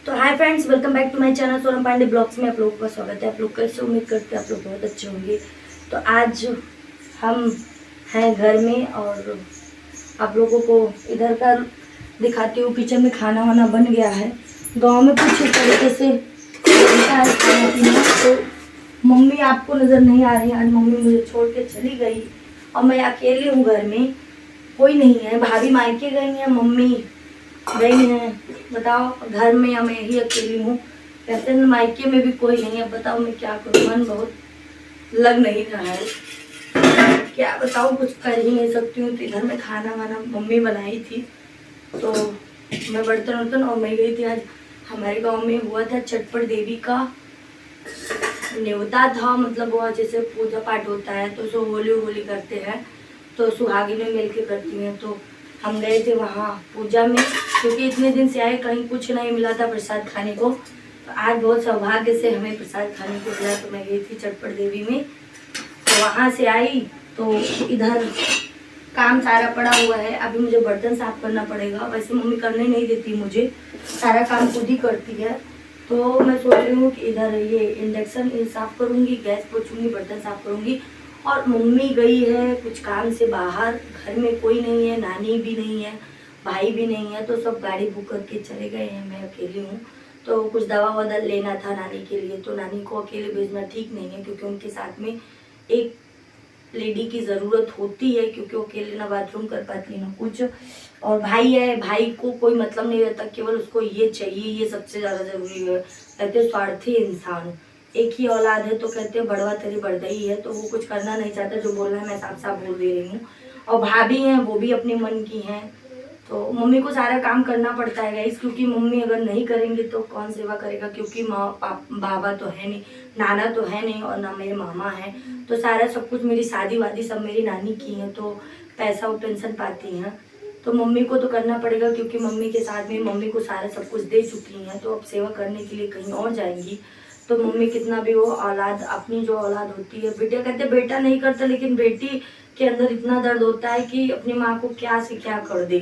तो hi friends, welcome back to my channel Sonam Pandey blogs में आप लोगों का स्वागत है। आप लोग कैसे, उम्मीद करते हैं आप लोग बहुत अच्छे होंगे। तो आज हम हैं घर में और आप लोगों को इधर का दिखाती हूँ। किचन में खाना वाना बन गया है। गांव में कुछ इस तरीके से बनता है खाना पीना। तो मम्मी आपको नज़र नहीं आ रही, आज मम्मी मुझे छोड़ के चली गई और मैं अकेली हूँ घर में, कोई नहीं है। भाभी मायके गई हैं, मम्मी गई हैं। बताओ, घर में या मैं ही अकेली हूँ। कहते हैं मायके में भी कोई नहीं है। अब बताओ मैं क्या करूँ, मन बहुत लग नहीं रहा है। क्या बताऊँ, कुछ कर ही नहीं सकती हूँ। तो इधर में खाना वाना मम्मी बनाई थी, तो मैं बर्तन वर्तन और मैं गई थी। आज हमारे गांव में हुआ था चटपट देवी का न्योता था, मतलब वो जैसे पूजा पाठ होता है तो सो होली होली करते हैं, तो सुहागिनें मिल के करती हैं। तो हम गए थे वहाँ पूजा में, क्योंकि इतने दिन से आए कहीं कुछ नहीं मिला था प्रसाद खाने को। तो आज बहुत सौभाग्य से हमें प्रसाद खाने को मिला, तो मैं गई थी चटपट देवी में। तो वहाँ से आई तो इधर काम सारा पड़ा हुआ है। अभी मुझे बर्तन साफ करना पड़ेगा। वैसे मम्मी करने नहीं देती मुझे, सारा काम खुद ही करती है। तो मैं सोच रही हूँ कि इधर ये इंडक्शन साफ करूँगी, गैस पोछूंगी, बर्तन साफ करूँगी। और मम्मी गई है कुछ काम से बाहर, घर में कोई नहीं है, नानी भी नहीं है, भाई भी नहीं है, तो सब गाड़ी बुक करके चले गए हैं। मैं अकेली हूँ। तो कुछ दवा ववा लेना था नानी के लिए, तो नानी को अकेले भेजना ठीक नहीं है, क्योंकि उनके साथ में एक लेडी की ज़रूरत होती है, क्योंकि वो अकेले ना बाथरूम कर पाती है ना कुछ। और भाई है, भाई को कोई मतलब नहीं रहता, केवल उसको ये चाहिए, ये सबसे ज़्यादा ज़रूरी है। कहते हैं स्वार्थी इंसान। एक ही औलाद है तो कहते हैं बड़वा तेरी बड़दई है, तो वो कुछ करना नहीं चाहता। जो बोलना है मैं साफ साफ बोल दे रही हूँ। और भाभी हैं, वो भी अपने मन की हैं। तो मम्मी को सारा काम करना पड़ता है गाइस, क्योंकि मम्मी अगर नहीं करेंगे तो कौन सेवा करेगा, क्योंकि माँ बाबा तो है नहीं, नाना तो है नहीं, और ना मेरे मामा है। तो सारा सब कुछ, मेरी शादी वादी सब मेरी नानी की है, तो पैसा वो पेंशन पाती हैं। तो मम्मी को तो करना पड़ेगा, क्योंकि मम्मी के साथ में मम्मी को सारा सब कुछ दे चुकी हैं, तो अब सेवा करने के लिए कहीं और जाएंगी। तो मम्मी कितना भी वो औलाद, अपनी जो औलाद होती है, बेटा कहते बेटा नहीं करता, लेकिन बेटी के अंदर इतना दर्द होता है कि अपनी माँ को क्या से क्या कर दे।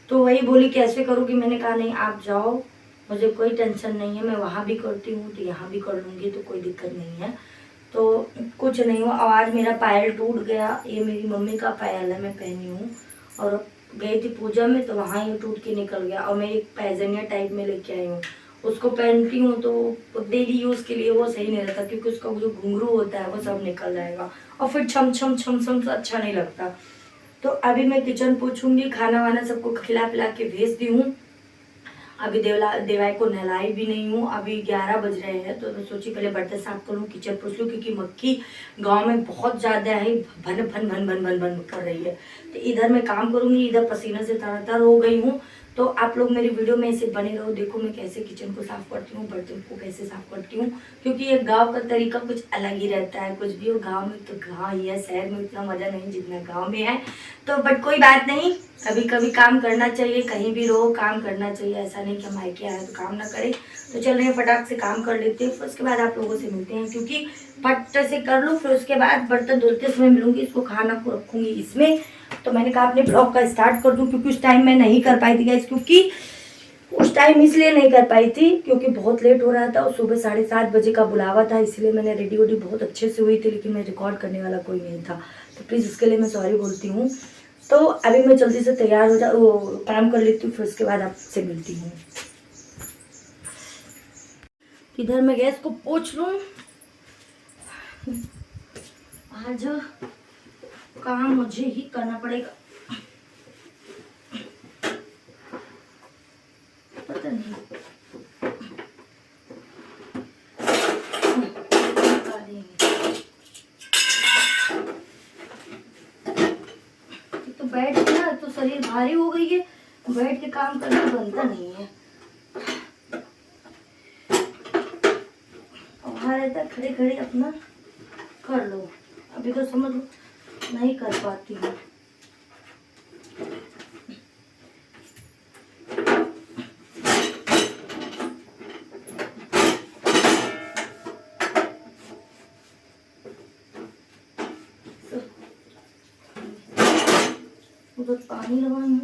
तो वही बोली कैसे करूँगी। मैंने कहा नहीं आप जाओ, मुझे कोई टेंशन नहीं है, मैं वहाँ भी करती हूँ तो यहाँ भी कर लूँगी, तो कोई दिक्कत नहीं है। तो कुछ नहीं हुआ। आज मेरा पायल टूट गया, ये मेरी मम्मी का पायल है, मैं पहनी हूँ। और गई थी पूजा में तो वहाँ ये टूट के निकल गया। और मैं एक पैजनिया टाइप में लेके आई हूँ, उसको पहनती हूँ तो डेली यूज़ के लिए वो सही नहीं रहता, क्योंकि उसका जो घुंघरू होता है वो सब निकल जाएगा और फिर छम छम छम छम तो अच्छा नहीं लगता। तो अभी मैं किचन पोछूंगी, खाना वाना सबको खिला पिला के भेज दी हूँ। अभी देवाई को नहलाई भी नहीं हूँ। अभी 11 बज रहे हैं, तो मैं सोची पहले बर्तन साफ करूँ, किचन पोछ लूँ, क्योंकि मक्खी गांव में बहुत ज़्यादा है, भन भन भन भन भन भन कर रही है। तो इधर मैं काम करूँगी, इधर पसीने से तरतर हो गई हूँ। तो आप लोग मेरी वीडियो में ऐसे बने रहो, देखो मैं कैसे किचन को साफ करती हूँ, बर्तन को कैसे साफ करती हूँ, क्योंकि ये गाँव का तरीका कुछ अलग ही रहता है। कुछ भी हो, गाँव में तो गाँव ही है, शहर में इतना मज़ा नहीं जितना गाँव में है। तो बट कोई बात नहीं, कभी कभी काम करना चाहिए, कहीं भी रहो काम करना चाहिए। ऐसा नहीं कि मायके आए तो काम ना करें। तो चल रहे हैं, फटाक से काम कर लेते हैं, फिर उसके बाद आप लोगों से मिलते हैं, क्योंकि फट से कर लूँ, फिर उसके बाद बर्तन धुलते समय मिलूंगी, इसको खाना को रखूंगी इसमें। तो मैंने कहा अपने ब्लॉग का स्टार्ट कर दूँ, क्योंकि उस टाइम मैं नहीं कर पाई थी गाइस, क्योंकि उस टाइम इसलिए नहीं कर पाई थी क्योंकि बहुत लेट हो रहा था और सुबह 7:30 बजे का बुलावा था, इसलिए मैंने रेडी वेडी बहुत अच्छे से हुई थी, लेकिन मैं रिकॉर्ड करने वाला कोई नहीं था। तो प्लीज़ उसके लिए मैं सॉरी बोलती हूँ। तो अभी मैं जल्दी से तैयार हो वो काम कर लेती हूँ, फिर उसके बाद आपसे मिलती हूँ। इधर मैं गैस को पोंछ लूँ। आज काम मुझे ही करना पड़ेगा, पता नहीं तो बैठ के ना तो शरीर भारी हो गई है, बैठ के काम करना बनता नहीं है। वहाँ रहता खड़े खड़े अपना कर लो, अभी तो समझ लो नहीं कर पाती हूँ। उधर पानी लगाऊं।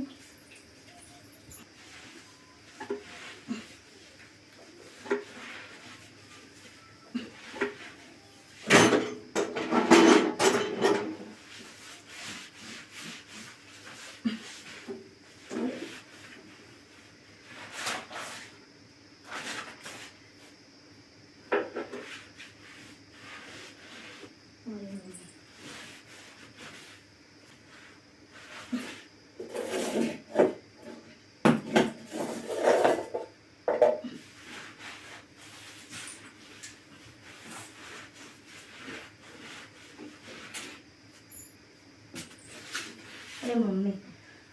है मम्मी,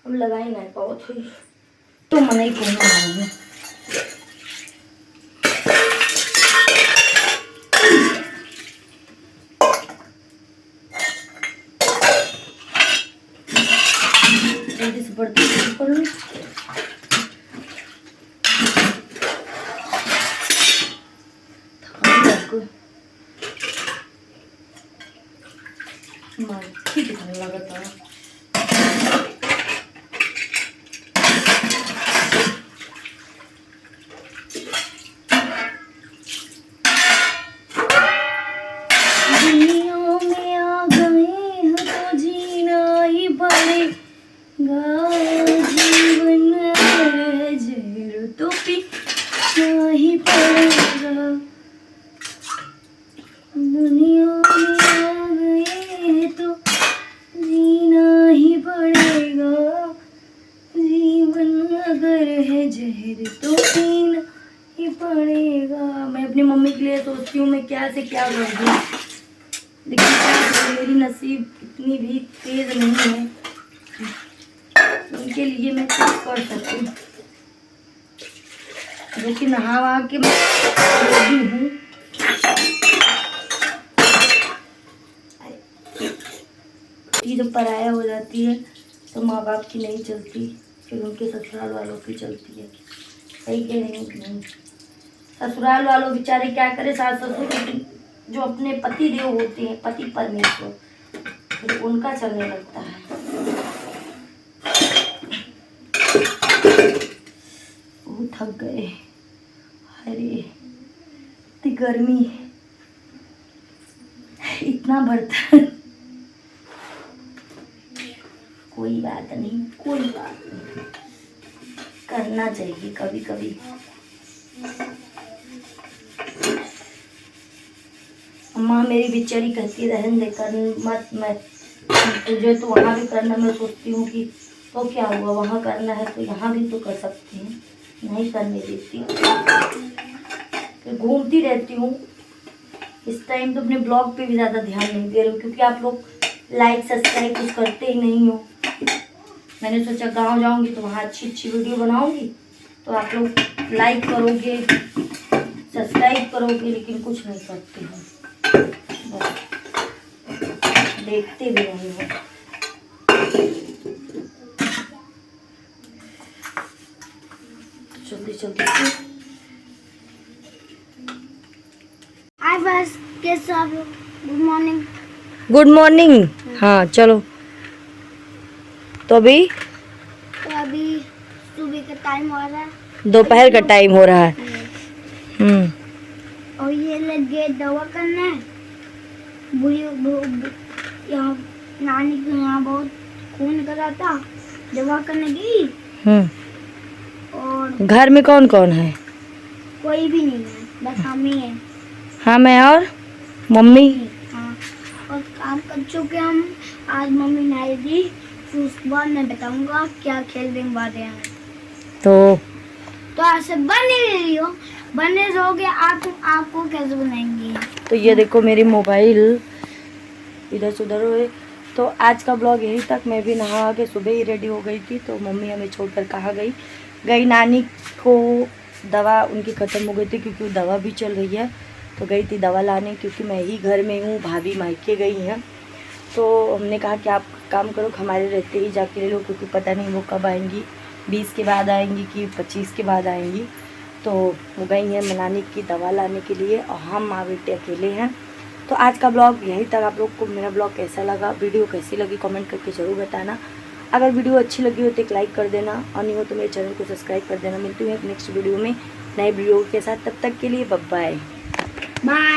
अब लगाई नहीं पाओ थोड़ी तो मना ही कहना मारूंगी। जल्दी से बर्तन कर लूँ। ठीक है लगा था। जीवन जहर तो पीना ही पड़ेगा, दुनिया में आ गए तो जीना ही पड़ेगा, जीवन अगर है जहर तो पीना ही पड़ेगा। मैं अपनी मम्मी के लिए सोचती हूँ मैं क्या से क्या कर दूँ, लेकिन मेरी नसीब इतनी भी तेज नहीं है, उनके लिए मैं कुछ कर सकूं। जो कि नहा वहा के मैं रेडी हूँ। जब पराया हो जाती है तो माँ बाप की नहीं चलती, फिर उनके ससुराल वालों की चलती है। सही कह रही हूँ कि नहीं? ससुराल वालों बेचारे क्या करे, सास ससुर जो अपने पति देव होते हैं, पति परमेश्वर, फिर उनका चलने लगता है। बहुत थक गए, अरे इतनी गर्मी, इतना बर्तन। कोई बात नहीं, कोई बात नहीं, करना चाहिए कभी कभी। अम्मा मेरी बेचारी कहती रहने दे, कर मत, मैं तुझे तो वहाँ भी करना। मैं सोचती हूँ कि तो क्या हुआ, वहाँ करना है तो यहाँ भी तो कर सकते हैं, नहीं करने देती, फिर घूमती रहती हूँ। इस टाइम तो अपने ब्लॉग पे भी ज़्यादा ध्यान नहीं दे रही हूँ, क्योंकि आप लोग लाइक सब्सक्राइब कुछ करते ही नहीं हो। मैंने सोचा गांव जाऊंगी तो वहाँ अच्छी अच्छी वीडियो बनाऊंगी तो आप लोग लाइक करोगे, सब्सक्राइब करोगे, लेकिन कुछ नहीं करते हो, देखते भी नहीं हो। जल्दी जल्दी कैसे आप लोग? Good morning. Good morning. हाँ चलो, तो अभी सुबह का टाइम हो रहा है, दोपहर का टाइम हो रहा है। और ये लगे दवा करना है। यहाँ नानी के यहाँ बहुत खून करा था, दवा करने गई। और घर में कौन कौन है? कोई भी नहीं है, बस हम ही हैं। हाँ, मैं और मम्मी। हाँ, और काम कर चुके हम। आज मम्मी नहाई दी, फिर उसके बाद मैं बताऊंगा क्या खेलने वाले हैं। तो ऐसे बने रहियो, बने रहोगे। आपको कैसे बनाएंगे? तो ये देखो मेरी मोबाइल इधर से उधर हुए। तो आज का ब्लॉग यही तक। मैं भी नहा के सुबह ही रेडी हो गई थी, तो मम्मी हमें छोड़कर कहाँ गई नानी को दवा उनकी ख़त्म हो गई थी, क्योंकि दवा भी चल रही है, तो गई थी दवा लाने। क्योंकि मैं ही घर में हूँ, भाभी मायके गई हैं, तो हमने कहा कि आप काम करो, हमारे रहते ही जाके ले लो, क्योंकि पता नहीं वो कब आएंगी, 20 के बाद आएंगी कि 25 के बाद आएंगी। तो वो गई हैं नानी की दवा लाने के लिए, और हम माँ बेटे अकेले हैं। तो आज का ब्लॉग यहीं तक। आप लोग को मेरा ब्लॉग कैसा लगा, वीडियो कैसी लगी, कमेंट करके ज़रूर बताना। अगर वीडियो अच्छी लगी हो तो एक लाइक कर देना, और नहीं हो तो मेरे चैनल को सब्सक्राइब कर देना। मिलती हूँ एक नेक्स्ट वीडियो में नए वीडियो के साथ। तब तक के लिए बाय बाय।